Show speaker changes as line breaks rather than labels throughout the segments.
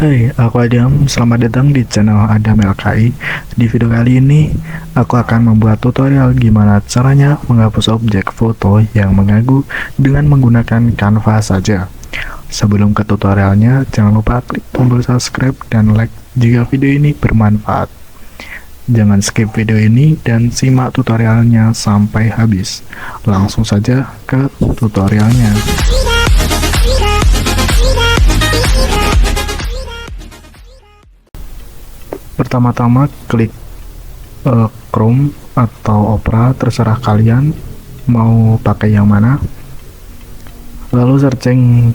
Hai, aku Adam. Selamat datang di channel Adam LKI. Di video kali ini, aku akan membuat tutorial gimana caranya menghapus objek foto yang mengganggu dengan menggunakan Canva saja. Sebelum ke tutorialnya, jangan lupa klik tombol subscribe dan like jika video ini bermanfaat. Jangan skip video ini dan simak tutorialnya sampai habis. Langsung saja ke tutorialnya. Pertama-tama klik Chrome atau Opera, terserah kalian mau pakai yang mana. Lalu searching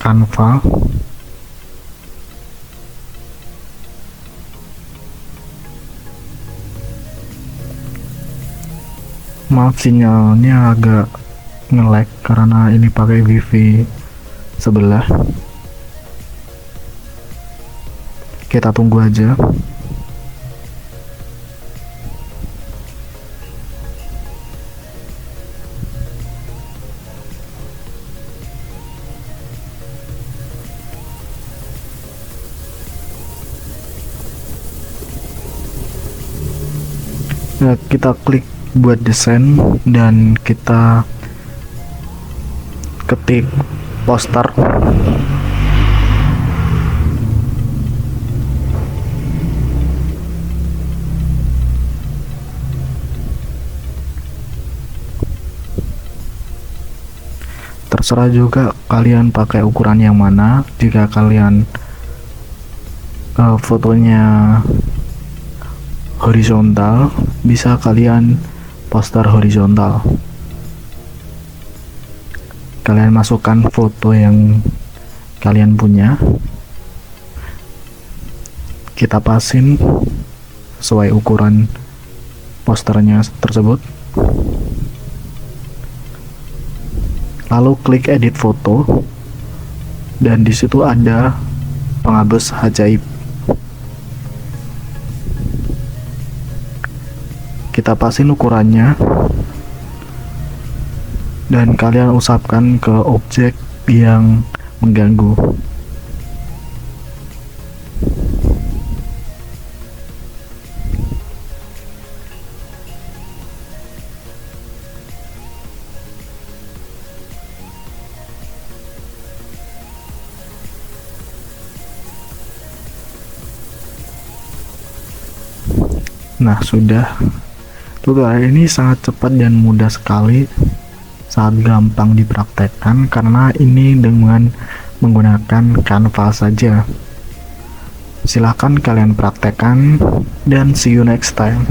Canva. Maaf sinyalnya agak nge-lag karena ini pakai wifi sebelah. Kita tunggu aja. Nah, kita klik buat desain dan kita ketik poster. Terserah juga kalian pakai ukuran yang mana. Jika kalian fotonya horizontal, bisa kalian poster horizontal. Kalian masukkan foto yang kalian punya, kita pasin sesuai ukuran posternya tersebut. Lalu klik edit foto dan disitu ada penghapus ajaib. Kita pasin ukurannya dan kalian usapkan ke objek yang mengganggu. Nah, sudah. Tutorial ini sangat cepat dan mudah sekali, sangat gampang dipraktekkan karena ini dengan menggunakan Canva saja. Silahkan kalian praktekkan dan see you next time.